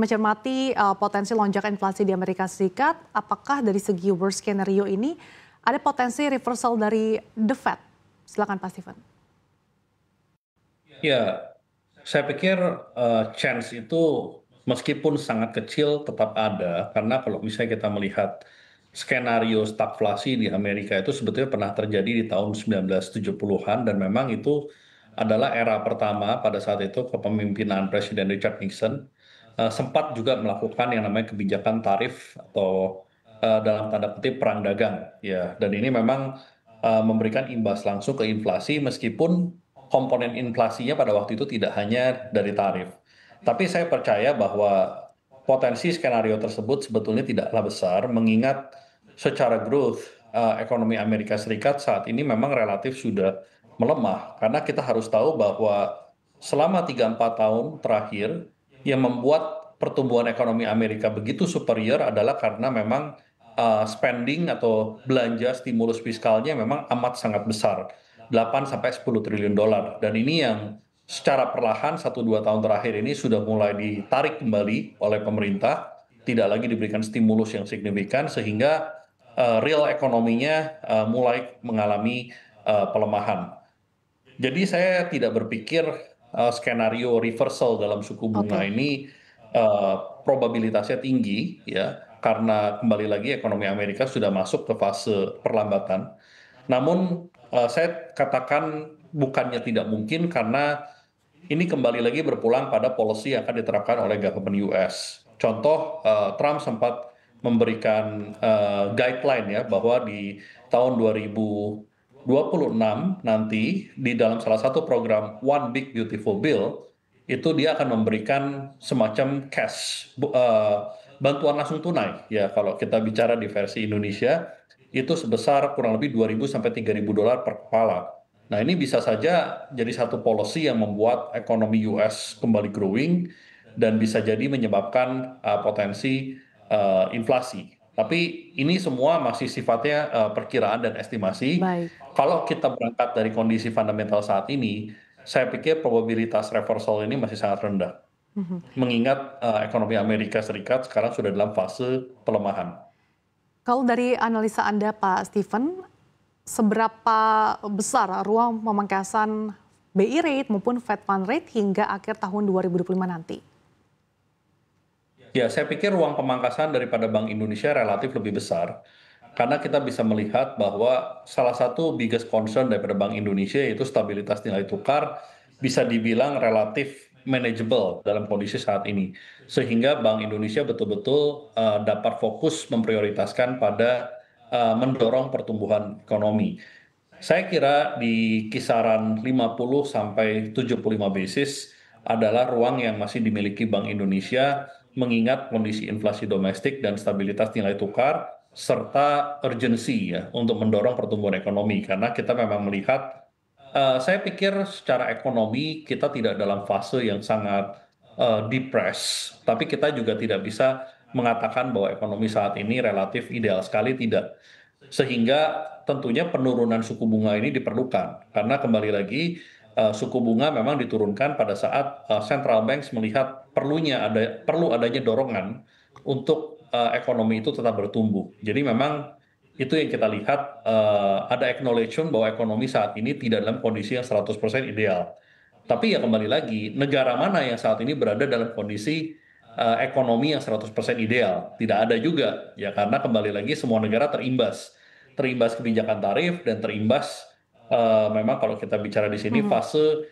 mencermati potensi lonjakan inflasi di Amerika Serikat, apakah dari segi worst scenario ini ada potensi reversal dari The Fed? Silakan Pak Steven. Ya, saya pikir chance itu meskipun sangat kecil tetap ada, karena kalau misalnya kita melihat skenario stagflasi di Amerika itu sebetulnya pernah terjadi di tahun 1970-an dan memang itu adalah era pertama pada saat itu kepemimpinan Presiden Richard Nixon sempat juga melakukan yang namanya kebijakan tarif atau dalam tanda kutip perang dagang ya, dan ini memang memberikan imbas langsung ke inflasi meskipun komponen inflasinya pada waktu itu tidak hanya dari tarif. Tapi saya percaya bahwa potensi skenario tersebut sebetulnya tidaklah besar mengingat secara growth ekonomi Amerika Serikat saat ini memang relatif sudah melemah karena kita harus tahu bahwa selama 3-4 tahun terakhir yang membuat pertumbuhan ekonomi Amerika begitu superior adalah karena memang spending atau belanja stimulus fiskalnya memang amat sangat besar, 8 sampai 10 triliun dolar. Dan ini yang secara perlahan 1-2 tahun terakhir ini sudah mulai ditarik kembali oleh pemerintah, tidak lagi diberikan stimulus yang signifikan sehingga real ekonominya mulai mengalami pelemahan. Jadi saya tidak berpikir skenario reversal dalam suku bunga Oke. ini probabilitasnya tinggi ya, karena kembali lagi ekonomi Amerika sudah masuk ke fase perlambatan. Namun saya katakan bukannya tidak mungkin karena ini kembali lagi berpulang pada policy yang akan diterapkan oleh government US. Contoh, Trump sempat memberikan guideline ya bahwa di tahun 2026 nanti di dalam salah satu program One Big Beautiful Bill itu dia akan memberikan semacam cash bantuan langsung tunai ya, kalau kita bicara di versi Indonesia itu sebesar kurang lebih 2.000 sampai 3.000 dolar per kepala. Nah, ini bisa saja jadi satu policy yang membuat ekonomi US kembali growing dan bisa jadi menyebabkan potensi inflasi. Tapi ini semua masih sifatnya perkiraan dan estimasi. Baik. Kalau kita berangkat dari kondisi fundamental saat ini, saya pikir probabilitas reversal ini masih sangat rendah. Mhm. Mengingat ekonomi Amerika Serikat sekarang sudah dalam fase pelemahan. Kalau dari analisa Anda Pak Steven, seberapa besar ruang pemangkasan BI rate maupun Fed Fund rate hingga akhir tahun 2025 nanti? Ya, saya pikir ruang pemangkasan daripada Bank Indonesia relatif lebih besar. Karena kita bisa melihat bahwa salah satu biggest concern daripada Bank Indonesia yaitu stabilitas nilai tukar bisa dibilang relatif manageable dalam kondisi saat ini. Sehingga Bank Indonesia betul-betul dapat fokus memprioritaskan pada mendorong pertumbuhan ekonomi. Saya kira di kisaran 50 sampai 75 basis adalah ruang yang masih dimiliki Bank Indonesia mengingat kondisi inflasi domestik dan stabilitas nilai tukar serta urgensi ya untuk mendorong pertumbuhan ekonomi karena kita memang melihat saya pikir secara ekonomi kita tidak dalam fase yang sangat depressed, tapi kita juga tidak bisa mengatakan bahwa ekonomi saat ini relatif ideal sekali, tidak. Sehingga tentunya penurunan suku bunga ini diperlukan karena kembali lagi suku bunga memang diturunkan pada saat central banks melihat perlu adanya dorongan untuk ekonomi itu tetap bertumbuh. Jadi memang itu yang kita lihat ada acknowledgement bahwa ekonomi saat ini tidak dalam kondisi yang 100% ideal. Tapi ya kembali lagi, negara mana yang saat ini berada dalam kondisi ekonomi yang 100% ideal? Tidak ada juga, ya karena kembali lagi semua negara terimbas. Terimbas kebijakan tarif dan terimbas memang kalau kita bicara di sini Mhm. fase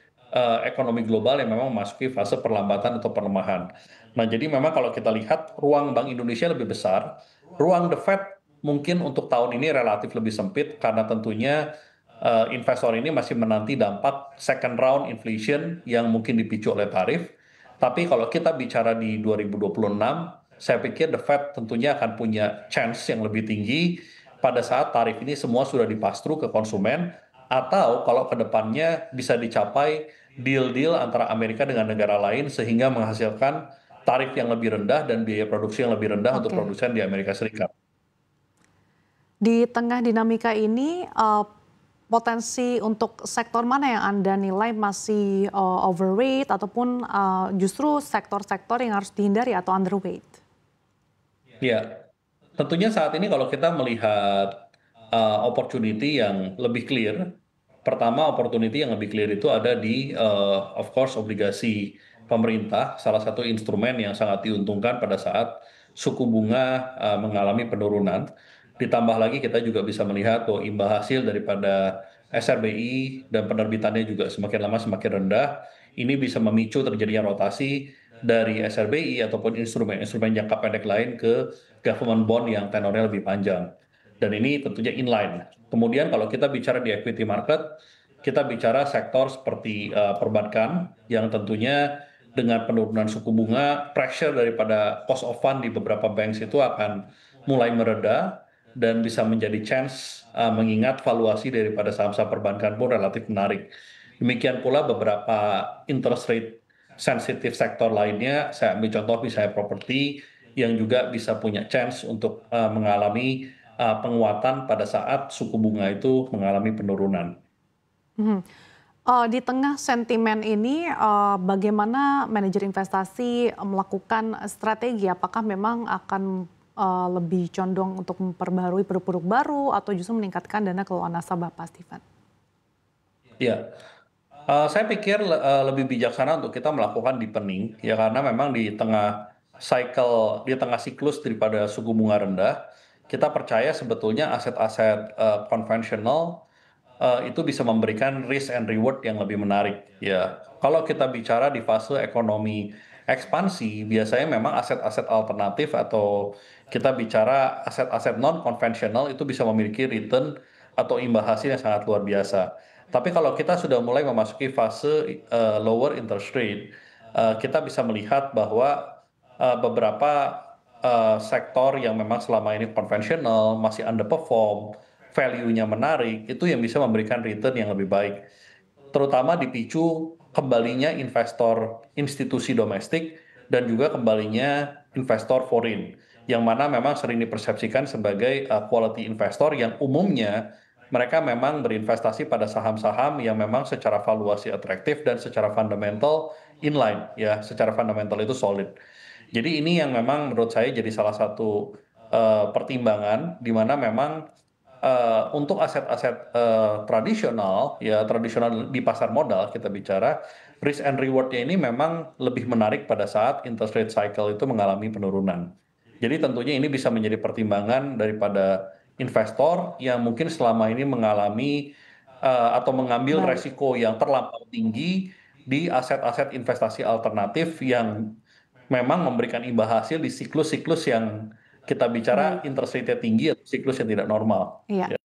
ekonomi global yang memang memasuki fase perlambatan atau pelemahan. Nah, jadi memang kalau kita lihat ruang Bank Indonesia lebih besar, ruang The Fed mungkin untuk tahun ini relatif lebih sempit karena tentunya investor ini masih menanti dampak second round inflation yang mungkin dipicu oleh tarif. Tapi kalau kita bicara di 2026, saya pikir The Fed tentunya akan punya chance yang lebih tinggi pada saat tarif ini semua sudah dipastru ke konsumen, atau kalau ke depannya bisa dicapai deal-deal antara Amerika dengan negara lain sehingga menghasilkan tarif yang lebih rendah dan biaya produksi yang lebih rendah untuk Oke. produsen di Amerika Serikat. Di tengah dinamika ini, potensi untuk sektor mana yang Anda nilai masih overweight ataupun justru sektor-sektor yang harus dihindari atau underweight? Ya, tentunya saat ini kalau kita melihat opportunity yang lebih clear, pertama opportunity yang lebih clear itu ada di of course obligasi pemerintah, salah satu instrumen yang sangat diuntungkan pada saat suku bunga mengalami penurunan. Ditambah lagi kita juga bisa melihat bahwa imbal hasil daripada SRBI dan penerbitannya juga semakin lama semakin rendah. Ini bisa memicu terjadinya rotasi dari SRBI ataupun instrumen-instrumen jangka pendek lain ke government bond yang tenornya lebih panjang. Dan ini tentunya inline. Kemudian kalau kita bicara di equity market, kita bicara sektor seperti perbankan yang tentunya dengan penurunan suku bunga, pressure daripada cost of fund di beberapa banks itu akan mulai mereda dan bisa menjadi chance mengingat valuasi daripada saham-saham perbankan pun relatif menarik. Demikian pula beberapa interest rate sensitif sektor lainnya, saya ambil contoh misalnya properti yang juga bisa punya chance untuk mengalami penguatan pada saat suku bunga itu mengalami penurunan. Mhm. Di tengah sentimen ini, bagaimana manajer investasi melakukan strategi? Apakah memang akan lebih condong untuk memperbarui produk-produk baru atau justru meningkatkan dana kelolaan nasabah, Pak Steven? Ya, saya pikir lebih bijaksana untuk kita melakukan deepening ya karena memang di tengah cycle, di tengah siklus daripada suku bunga rendah, kita percaya sebetulnya aset-aset konvensional itu bisa memberikan risk and reward yang lebih menarik ya. Kalau kita bicara di fase ekonomi ekspansi, biasanya memang aset-aset alternatif atau kita bicara aset-aset non konvensional itu bisa memiliki return atau imbal hasil yang sangat luar biasa. Tapi kalau kita sudah mulai memasuki fase lower interest rate, kita bisa melihat bahwa beberapa sektor yang memang selama ini konvensional masih underperform, value-nya menarik, itu yang bisa memberikan return yang lebih baik. Terutama dipicu kembalinya investor institusi domestik dan juga kembalinya investor foreign, yang mana memang sering dipersepsikan sebagai quality investor yang umumnya mereka memang berinvestasi pada saham-saham yang memang secara valuasi atraktif dan secara fundamental inline ya, secara fundamental itu solid. Jadi ini yang memang menurut saya jadi salah satu pertimbangan di mana memang untuk aset-aset tradisional ya tradisional di pasar modal kita bicara risk and reward-nya ini memang lebih menarik pada saat interest rate cycle itu mengalami penurunan. Jadi tentunya ini bisa menjadi pertimbangan daripada investor yang mungkin selama ini mengalami atau mengambil Baik, resiko yang terlampau tinggi di aset-aset investasi alternatif yang memang memberikan imbal hasil di siklus-siklus yang kita bicara baik. interest rate-nya tinggi atau siklus yang tidak normal. Iya.